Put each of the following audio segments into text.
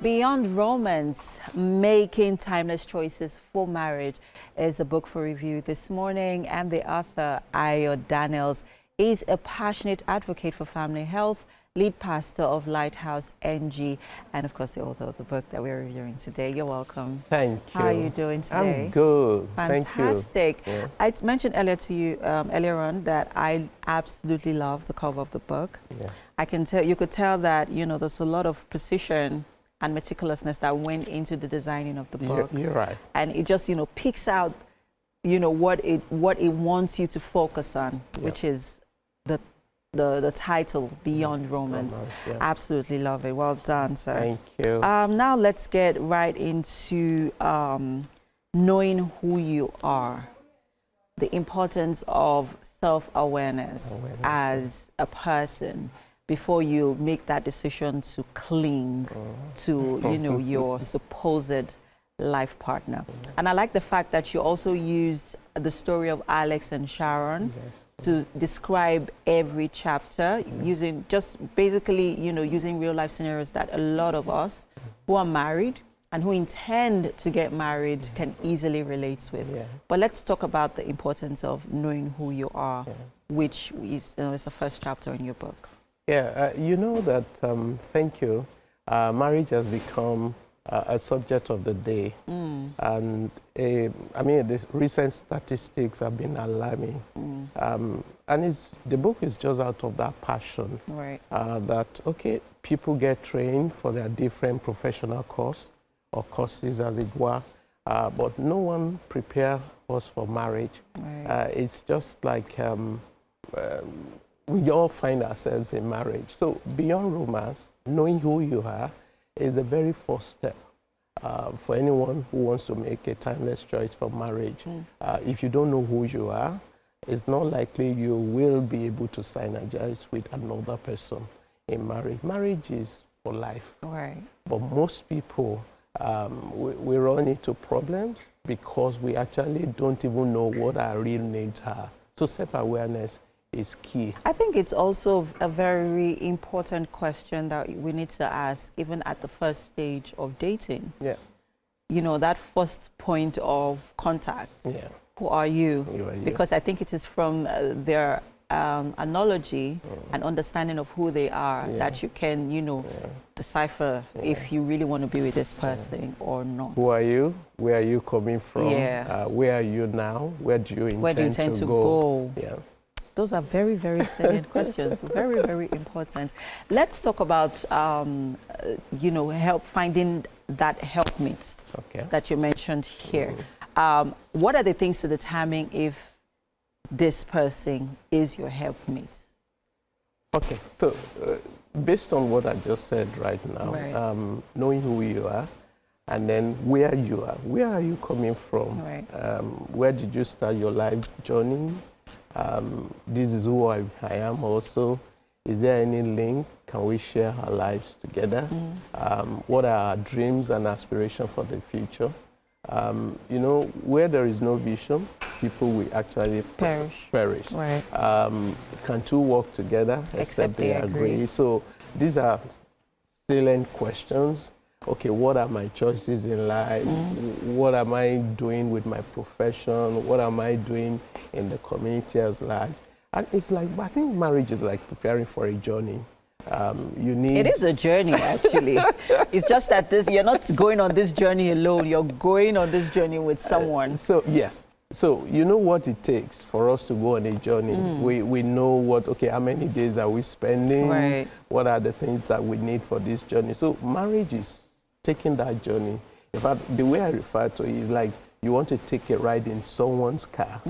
Beyond Romance, Making Timeless Choices for Marriage is a book for review this morning, and the author, Ayo Daniels, is a passionate advocate for family health, lead pastor of Lighthouse NG, and of course the author of the book that we're reviewing today. You're welcome. Thank you. How are you doing today? I'm good. Fantastic. Thank you. Yeah. I mentioned earlier to you earlier on that I absolutely love the cover of the book. Yeah. I can tell, you could tell that, you know, there's a lot of precision and meticulousness that went into the designing of the book. You're right. And it just, you know, picks out, you know, what it wants you to focus on, Yeah. which is the title, Beyond Romance. Yeah. Absolutely love it. Well done, sir. Thank you. Now let's get right into knowing who you are, the importance of self-awareness as a person before you make that decision to cling to, you know, your supposed life partner. And I like the fact that you also used the story of Alex and Sharon to describe every chapter, using just basically, you know, using real life scenarios that a lot of us who are married and who intend to get married can easily relate with. Yeah. But let's talk about the importance of knowing who you are, which is, is the first chapter in your book. Yeah, you know that, thank you, marriage has become a subject of the day. And I mean, the recent statistics have been alarming. And the book is just out of that passion. Right. That, okay, people get trained for their different professional courses, as it were, but no one prepares us for marriage. Right. It's just like we all find ourselves in marriage. So beyond romance, knowing who you are is the very first step for anyone who wants to make a timeless choice for marriage. If you don't know who you are, it's not likely you will be able to synergize with another person in marriage. Marriage is for life. Right. But most people, we run into problems because we actually don't even know what our real needs are. So self-awareness is key. I think it's also a very important question that we need to ask even at the first stage of dating. Yeah. You know, that first point of contact. Yeah. Who are you? Who are you? Because I think it is from their analogy and understanding of who they are that you can, you know, decipher if you really want to be with this person or not. Who are you? Where are you coming from? Yeah. Where are you now? Where do you intend to go? Yeah. Those are very, very salient questions. Very, very important. Let's talk about, you know, finding that helpmates that you mentioned here. What are the things to determine if this person is your helpmate? Okay, so based on what I just said right now, knowing who you are, and then where you are. Where are you coming from? Right. Where did you start your life journey? This is who I am also. Is there any link? Can we share our lives together? What are our dreams and aspirations for the future? You know, where there is no vision, people will actually perish. Right. Can two work together except they agree? So these are salient questions. Okay, what are my choices in life? What am I doing with my profession? What am I doing in the community as large? And it's like, I think marriage is like preparing for a journey. You need. It is a journey, actually. It's just that you're not going on this journey alone. You're going on this journey with someone. So yes. So you know what it takes for us to go on a journey. We know what, okay, how many days are we spending? Right. What are the things that we need for this journey? So marriage is taking that journey. In fact, the way I refer to it is like you want to take a ride in someone's car.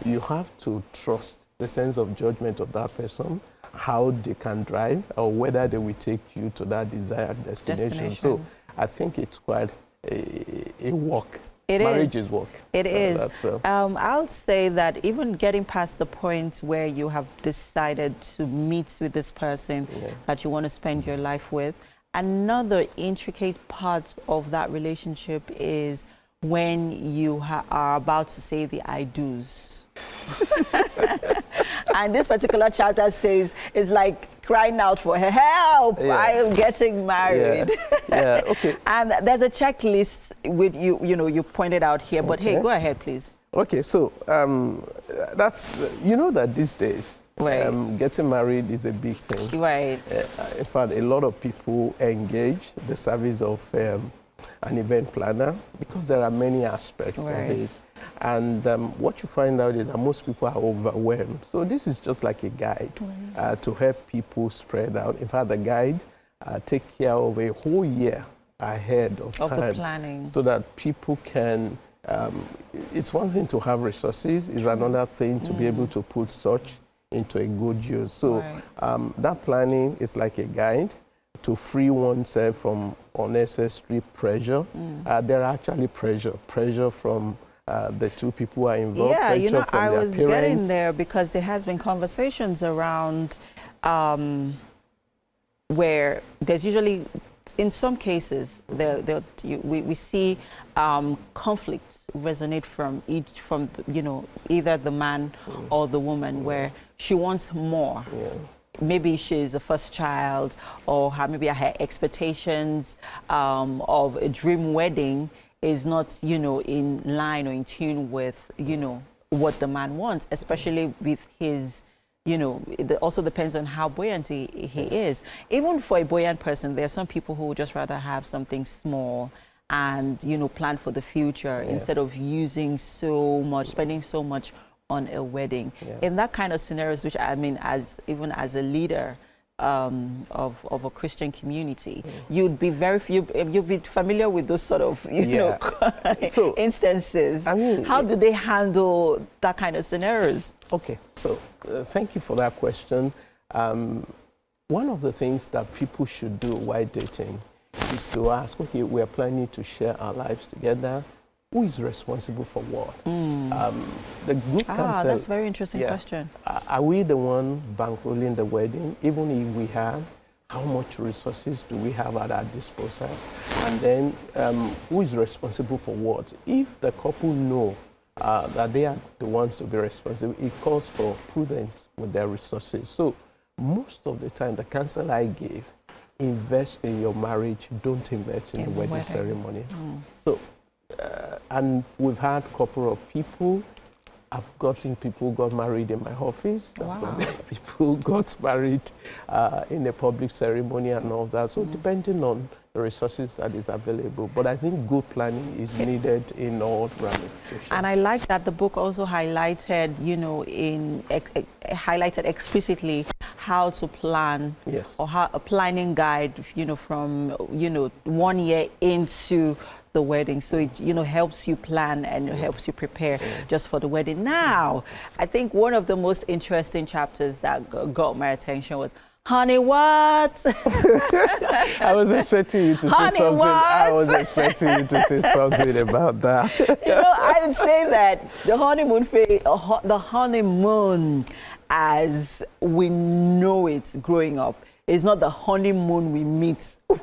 You have to trust the sense of judgment of that person, how they can drive, or whether they will take you to that desired destination. So I think it's quite a walk. Marriage is work. It is. I'll say that even getting past the point where you have decided to meet with this person that you want to spend your life with, another intricate part of that relationship is when you are about to say the I do's. And this particular chapter says, it's like crying out for her help. I am getting married. Yeah. Okay. And there's a checklist with you pointed out here, but hey, go ahead, please. Okay, so that's, you know that these days, right. Getting married is a big thing. Right. In fact, a lot of people engage the service of an event planner because there are many aspects of it. And what you find out is that most people are overwhelmed. So this is just like a guide to help people spread out. In fact, the guide take care of a whole year ahead of time. The planning. So that people can, it's one thing to have resources, it's another thing to be able to put such into a good use. So that planning is like a guide to free oneself from unnecessary pressure. There are actually pressure from the two people who are involved. Yeah, you know, from I their was parents. getting there because there has been conversations around where there's usually, in some cases, we see conflicts resonate from either the man or the woman, where she wants more. Maybe she's a first child, or maybe her expectations of a dream wedding is not, in line or in tune with, what the man wants, especially with his, it also depends on how buoyant he is. Even for a buoyant person, there are some people who would just rather have something small and, plan for the future instead of using so much, spending so much on a wedding. In that kind of scenarios, which I mean, even as a leader of a Christian community, you'd be you'd be familiar with those sort of so, instances. I mean, how do they handle that kind of scenarios? Okay, so thank you for that question. One of the things that people should do while dating is to ask, okay, we're planning to share our lives together. Who is responsible for what? The good counsel. That's a very interesting question. Are we the one bankrolling the wedding? Even if we have, how much resources do we have at our disposal? And then who is responsible for what? If the couple know that they are the ones to be responsible, it calls for prudence with their resources. So most of the time, the counsel I give, invest in your marriage, don't invest in the wedding ceremony. So. And we've had a couple of people. I've gotten people got married in my office. People got married in a public ceremony and all that. So depending on the resources that is available. But I think good planning is needed in all ramifications. And I like that the book also highlighted, highlighted explicitly how to plan, or how a planning guide, from 1 year into the wedding, so it helps you plan and helps you prepare just for the wedding. Now, I think one of the most interesting chapters that got my attention was, honey, what? I was expecting you to say something. I was expecting you to say something about that. I would say that the honeymoon phase, the honeymoon as we know it growing up, is not the honeymoon we meet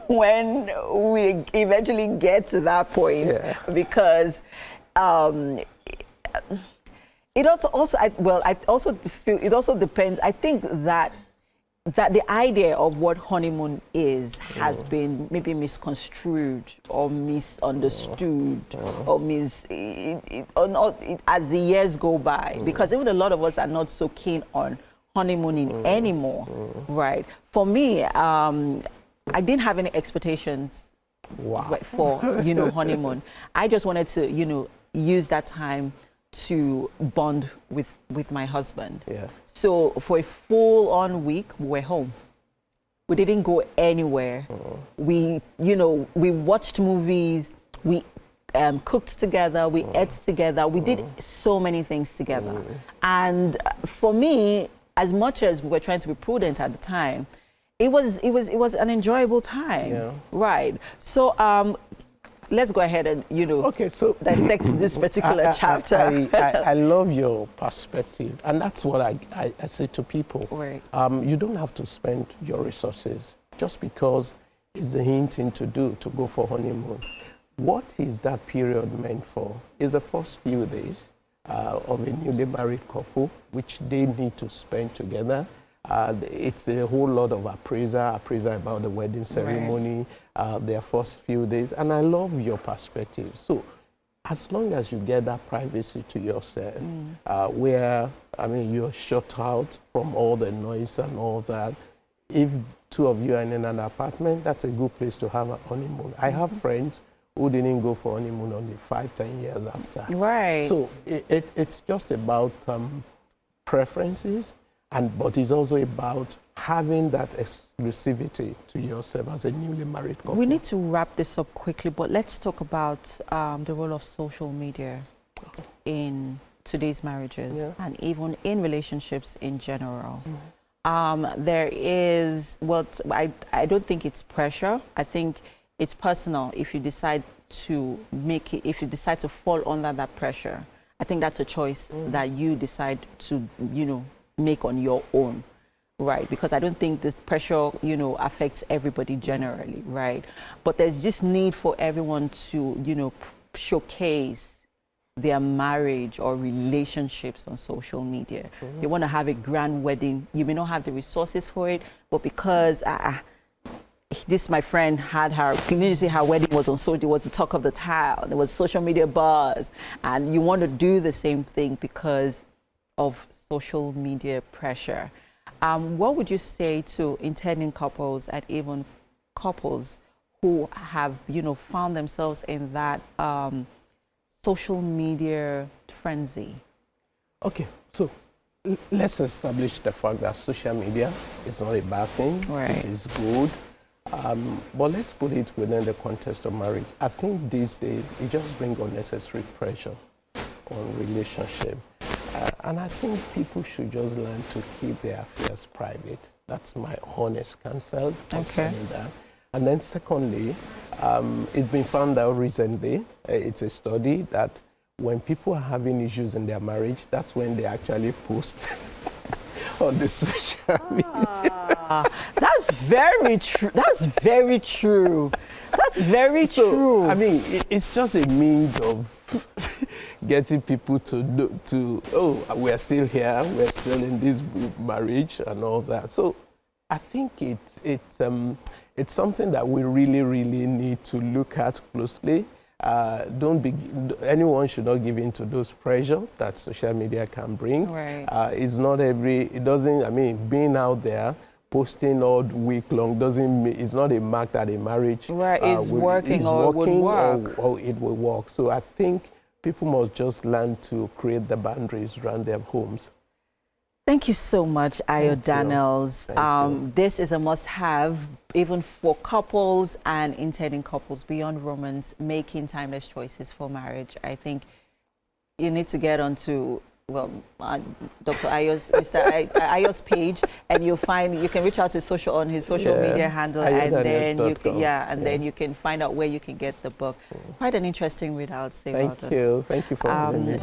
when we eventually get to that point, because it also feel it also depends. I think that the idea of what honeymoon is has been maybe misconstrued or misunderstood or as the years go by, because even a lot of us are not so keen on honeymooning anymore, right? For me, I didn't have any expectations for honeymoon. I just wanted to use that time to bond with my husband. So for a full-on week, we were home. We didn't go anywhere. We watched movies. We cooked together. We ate together. We did so many things together. And for me, as much as we were trying to be prudent at the time, it was an enjoyable time, right? So let's go ahead and dissect this particular chapter. I love your perspective, and that's what I say to people. Right. You don't have to spend your resources just because it's the in thing to do to go for honeymoon. What is that period meant for? Is the first few days of a newly married couple, which they need to spend together. It's a whole lot of appraisal about the wedding ceremony, their first few days, and I love your perspective. So as long as you get that privacy to yourself, where, I mean, you're shut out from all the noise and all that, if two of you are in an apartment, that's a good place to have a honeymoon. I have friends who didn't go for honeymoon only 5-10 years after. Right. So it's just about preferences, but it's also about having that exclusivity to yourself as a newly married couple. We need to wrap this up quickly, but let's talk about the role of social media in today's marriages and even in relationships in general. There is, well, I don't think it's pressure. I think it's personal if you decide to make it, if you decide to fall under that pressure. I think that's a choice that you decide to, make on your own. Right, because I don't think the pressure, affects everybody generally, right? But there's just need for everyone to, showcase their marriage or relationships on social media. You want to have a grand wedding. You may not have the resources for it, but because this, my friend, had her community, her wedding was on social, it was the talk of the town. There was social media buzz, and you want to do the same thing because of social media pressure. What would you say to intending couples and even couples who have, found themselves in that social media frenzy? Okay, so let's establish the fact that social media is not a bad thing. Right. It is good. But let's put it within the context of marriage. I think these days it just brings unnecessary pressure on relationship. And I think people should just learn to keep their affairs private. That's my honest counsel concerning that. And then secondly, it's been found out recently, it's a study that when people are having issues in their marriage, that's when they actually post on the social media. That's very true. That's very true. That's very true. I mean, it's just a means of getting people to oh, we're still here, we're still in this marriage and all that. So I think it's something that we really, really need to look at closely. Anyone should not give in to those pressure that social media can bring. Right. Being out there posting all week long it's not a mark that a marriage is working or would work. Or it will work. So I think people must just learn to create the boundaries around their homes. Thank you so much, Ayo Daniels. This is a must-have, even for couples and intending couples beyond romance, making timeless choices for marriage. I think you need to get onto Dr. Ayo's, Mr. Ayo's page, and you'll find you can reach out to on his social media handle, and then then you can find out where you can get the book. Quite an interesting read, I would say. Thank you for having me.